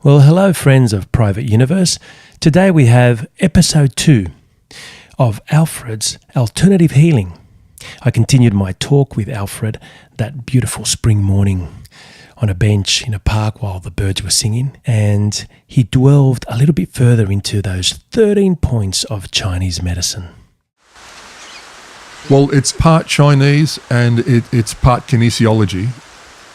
Well, hello friends of Private Universe. Today we have episode 2 of Alfred's Alternative Healing. I continued my talk with Alfred that beautiful spring morning on a bench in a park while the birds were singing, and he delved a little bit further into those 13 points of Chinese medicine. Well, it's part Chinese and it's part kinesiology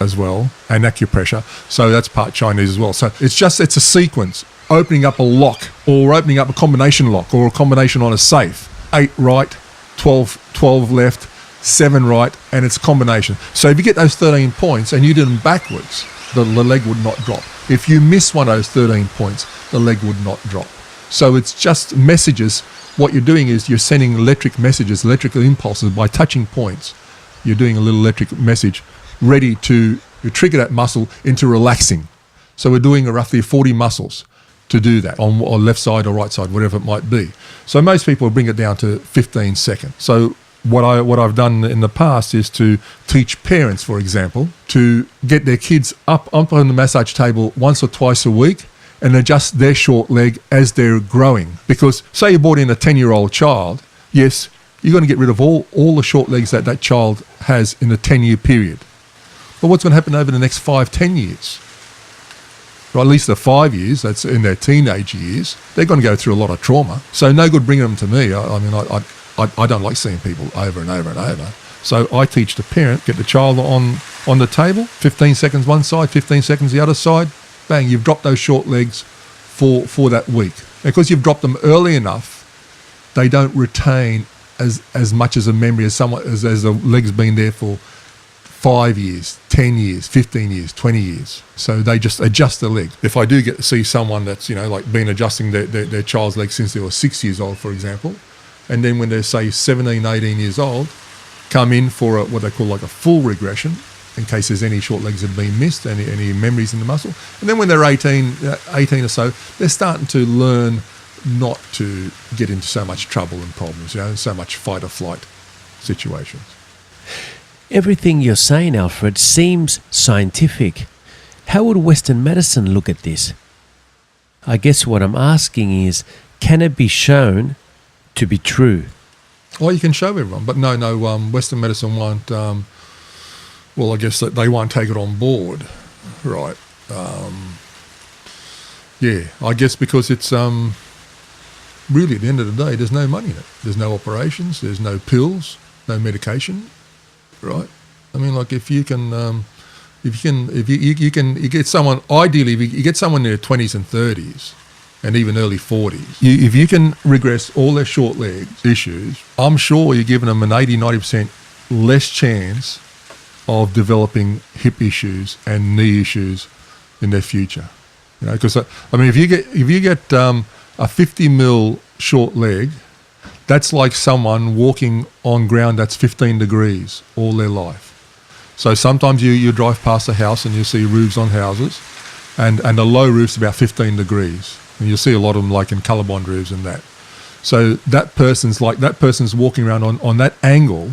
as well, and acupressure. So that's part Chinese as well. So it's a sequence, opening up a lock or opening up a combination lock or a combination on a safe. 8 right, 12 left, 7 right, and it's a combination. So if you get those 13 points and you do them backwards, the leg would not drop. If you miss one of those 13 points, the leg would not drop. So it's just messages. What you're doing is you're sending electric messages, electrical impulses by touching points. You're doing a little electric message ready to trigger that muscle into relaxing. So we're doing roughly 40 muscles to do that on left side or right side, whatever it might be. So most people bring it down to 15 seconds. So what I've done in the past is to teach parents, for example, to get their kids up on the massage table once or twice a week and adjust their short leg as they're growing. Because say you brought in a 10-year-old child, yes, you're going to get rid of all the short legs that child has in a 10-year period. But what's going to happen over the next 5-10 years? Or at least the 5 years, that's in their teenage years, they're going to go through a lot of trauma. So no good bringing them to me. I don't like seeing people over and over and over. So I teach the parent, get the child on the table, 15 seconds one side, 15 seconds the other side, bang, you've dropped those short legs for that week. Because you've dropped them early enough, they don't retain as much as a memory as the leg's been there for 5 years, 10 years, 15 years, 20 years. So they just adjust the leg. If I do get to see someone that's, like been adjusting their child's leg since they were 6 years old, for example, and then when they're, say, 17, 18 years old, come in for what they call like a full regression, in case there's any short legs that have been missed, any memories in the muscle. And then when they're 18 or so, they're starting to learn not to get into so much trouble and problems, so much fight or flight situations. Everything you're saying, Alfred, seems scientific. How would Western medicine look at this? I guess what I'm asking is, can it be shown to be true? Well, you can show everyone, but no, Western medicine won't, I guess that they won't take it on board, right? I guess because it's, really at the end of the day, there's no money in it. There's no operations, there's no pills, no medication. Right, I mean, like if you get someone, ideally, if you get someone in their 20s and 30s, and even early 40s, if you can regress all their short leg issues, I'm sure you're giving them an 80-90% less chance of developing hip issues and knee issues in their future. Because if you get a 50 mil short leg, that's like someone walking on ground that's 15 degrees all their life. So sometimes you drive past a house and you see roofs on houses, and the low roof's about 15 degrees. And you'll see a lot of them like in colorbond roofs and that. So that person's walking around on that angle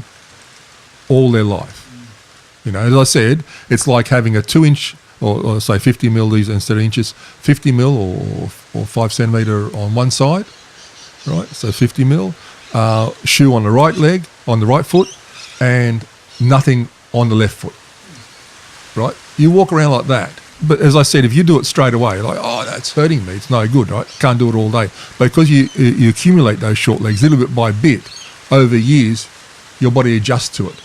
all their life. As I said, it's like having a 2-inch or say 50 mil these instead of inches, 50 mil or 5 centimetre on one side. Right, so 50 mil, shoe on the right leg, on the right foot, and nothing on the left foot. Right, you walk around like that. But as I said, if you do it straight away, like, oh, that's hurting me, it's no good, right? Can't do it all day. But because you accumulate those short legs little bit by bit over years, your body adjusts to it.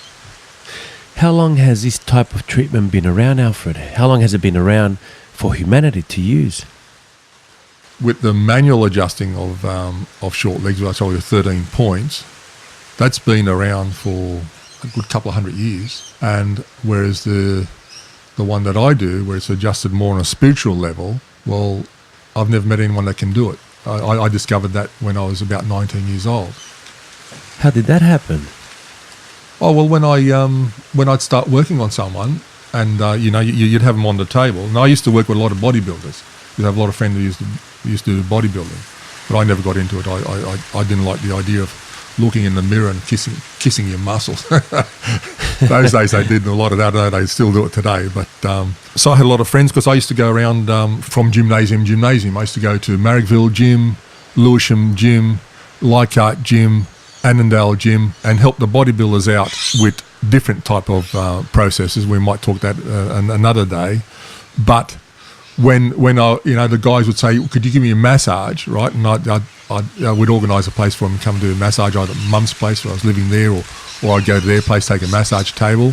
How long has this type of treatment been around, Alfred? How long has it been around for humanity to use? With the manual adjusting of short legs, which I told you 13 points, that's been around for a good couple of 100 years. And whereas the one that I do, where it's adjusted more on a spiritual level, well, I've never met anyone that can do it. I discovered that when I was about 19 years old. How did that happen? Oh, well, when I'd start working on someone, and you'd have them on the table. And I used to work with a lot of bodybuilders. I have a lot of friends who used to do bodybuilding, but I never got into it. I didn't like the idea looking in the mirror and kissing your muscles. Those days they did a lot of that. I don't know, they still do it today. But so I had a lot of friends because I used to go around from gymnasium. I used to go to Marrickville Gym, Lewisham Gym, Leichhardt Gym, Annandale Gym, and help the bodybuilders out with different type of processes. We might talk that another day. But when I, the guys would say, "Could you give me a massage?" Right, and I would organise a place for them to come do a massage, either at Mum's place where I was living there, or I'd go to their place, take a massage table,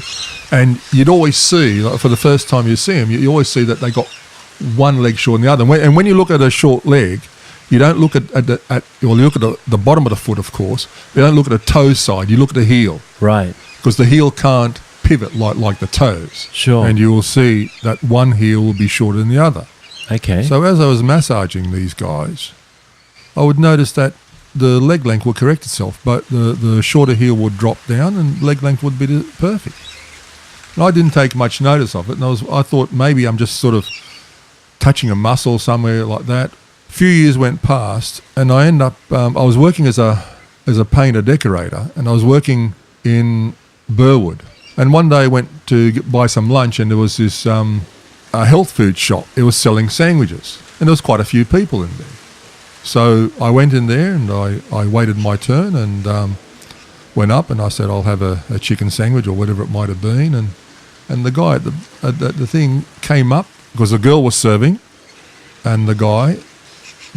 and you'd always see, like, for the first time you see them, you always see that they got one leg short than the other. And when you look at a short leg, you don't look at you look at the bottom of the foot, of course. You don't look at the toe side. You look at the heel, Right. because the heel can't pivot like the toes. Sure. And you will see that one heel will be shorter than the other. Okay. So as I was massaging these guys, I would notice that the leg length would correct itself, but the shorter heel would drop down and leg length would be perfect. And I didn't take much notice of it, and I thought maybe I'm just sort of touching a muscle somewhere like that. A few years went past, and I ended up, I was working as a painter decorator, and I was working in Burwood. And one day I went to buy some lunch, and there was this a health food shop. It was selling sandwiches, and there was quite a few people in there. So I went in there and I waited my turn and went up and I said, "I'll have a chicken sandwich," or whatever it might have been. And the guy at the thing came up, because the girl was serving, and the guy,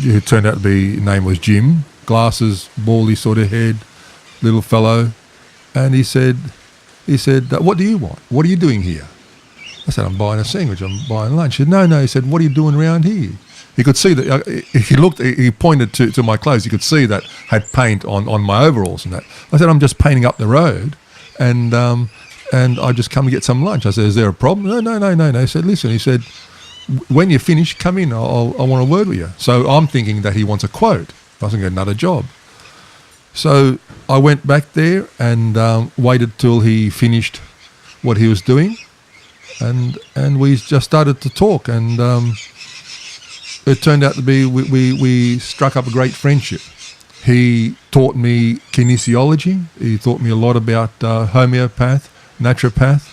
who turned out to be, his name was Jim, glasses, baldy sort of head, little fellow, and he said, "What do you want? What are you doing here?" I said, "I'm buying a sandwich, I'm buying lunch." He said, No. He said, "What are you doing around here?" He could see that, he pointed to my clothes, he could see that had paint on my overalls and that. I said, "I'm just painting up the road and I just come to get some lunch." I said, "Is there a problem?" No. He said, "Listen," he said, "when you finish, come in, I want a word with you." So I'm thinking that he wants a quote. I was going to get another job. So I went back there and waited till he finished what he was doing, and we just started to talk, and it turned out to be we struck up a great friendship. He taught me kinesiology. He taught me a lot about homeopath, naturopath.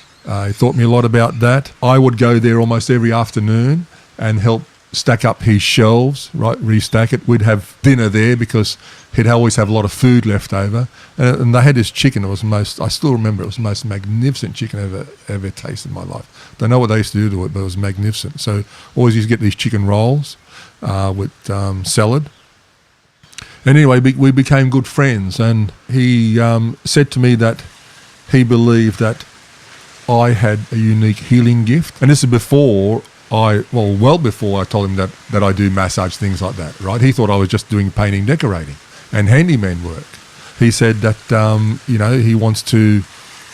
He taught me a lot about that. I would go there almost every afternoon and help stack up his shelves, right, restack it. We'd have dinner there because he'd always have a lot of food left over. And they had this chicken. I still remember, it was the most magnificent chicken I ever tasted in my life. Don't know what they used to do to it, but it was magnificent. So always used to get these chicken rolls with salad. And anyway, we became good friends, and he said to me that he believed that I had a unique healing gift. And this is before well before I told him that I do massage, things like that, right? He thought I was just doing painting, decorating and handyman work. He said that, he wants to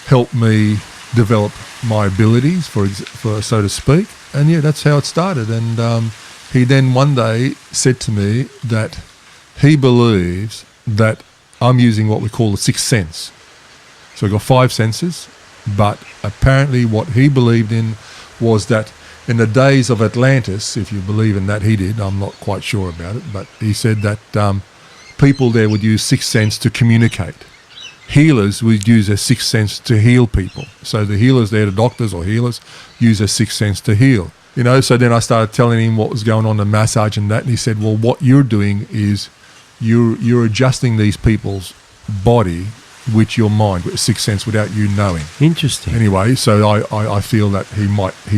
help me develop my abilities, for so to speak. And yeah, that's how it started. And he then one day said to me that he believes that I'm using what we call the sixth sense. So we've got five senses, but apparently what he believed in was that in the days of Atlantis, if you believe in that, he did, I'm not quite sure about it, but he said that people there would use sixth sense to communicate. Healers would use their sixth sense to heal people. So the healers there, the doctors or healers, use their sixth sense to heal. So then I started telling him what was going on in massage and that, and he said, "Well, what you're doing is you're adjusting these people's body with your mind, with sixth sense, without you knowing." Interesting. Anyway, so I feel that he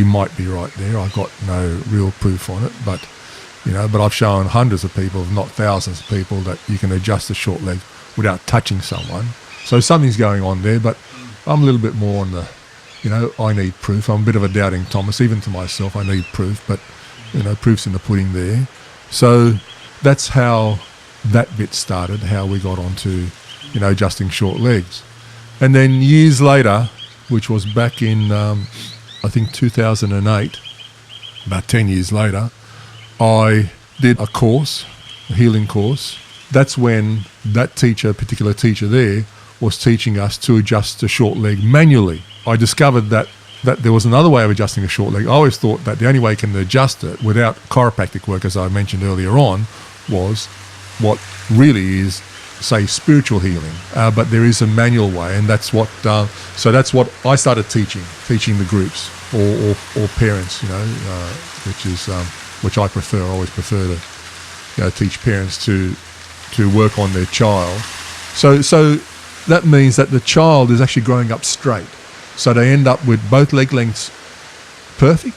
might be right there. I got no real proof on it, but I've shown hundreds of people, if not thousands of people, that you can adjust the short leg without touching someone. So something's going on there, but I'm a little bit more on the, I need proof. I'm a bit of a doubting Thomas, even to myself. I need proof, but proof's in the pudding there. So that's how that bit started, how we got onto adjusting short legs. And then years later, which was back in, I think 2008, about 10 years later, I did a course, a healing course. That's when that particular teacher there, was teaching us to adjust the short leg manually. I discovered that there was another way of adjusting a short leg. I always thought that the only way you can adjust it without chiropractic work, as I mentioned earlier on, was what really is say, spiritual healing, but there is a manual way, and that's what. So that's what I started teaching the groups or parents, which I prefer. I always prefer to teach parents to work on their child. So that means that the child is actually growing up straight. So they end up with both leg lengths perfect,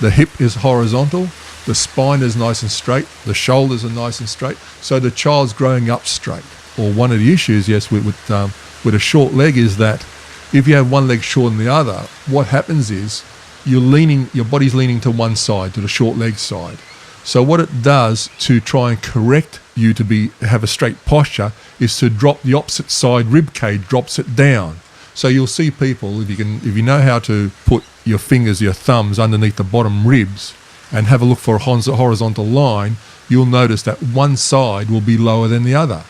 the hip is horizontal, the spine is nice and straight, the shoulders are nice and straight. So the child's growing up straight. Or one of the issues, yes, with a short leg is that if you have one leg shorter than the other, what happens is your body's leaning to one side, to the short leg side. So what it does to try and correct you to have a straight posture is to drop the opposite side rib cage, drops it down. So you'll see people, if you know how to put your fingers, your thumbs underneath the bottom ribs and have a look for a horizontal line, you'll notice that one side will be lower than the other.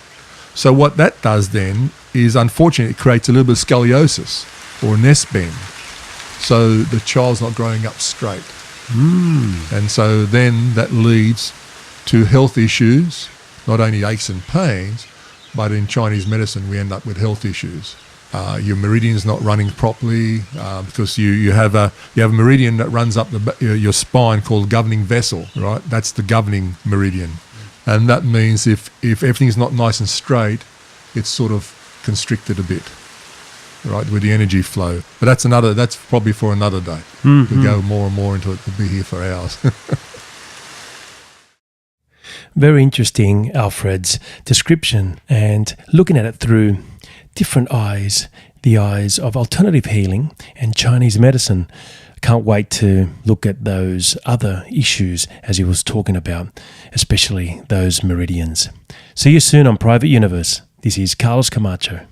So what that does then is, unfortunately, it creates a little bit of scoliosis or an S-bend. So the child's not growing up straight. And so then that leads to health issues, not only aches and pains, but in Chinese medicine we end up with health issues. Your meridian's not running properly because you have a meridian that runs up your spine called governing vessel, right? That's the governing meridian. And that means if everything's not nice and straight, it's sort of constricted a bit, right, with the energy flow. But that's probably for another day. To go more and more into it, we'll be here for hours. Very interesting, Alfred's description, and looking at it through different eyes, the eyes of alternative healing and Chinese medicine. Can't wait to look at those other issues as he was talking about, especially those meridians. See you soon on Private Universe. This is Carlos Camacho.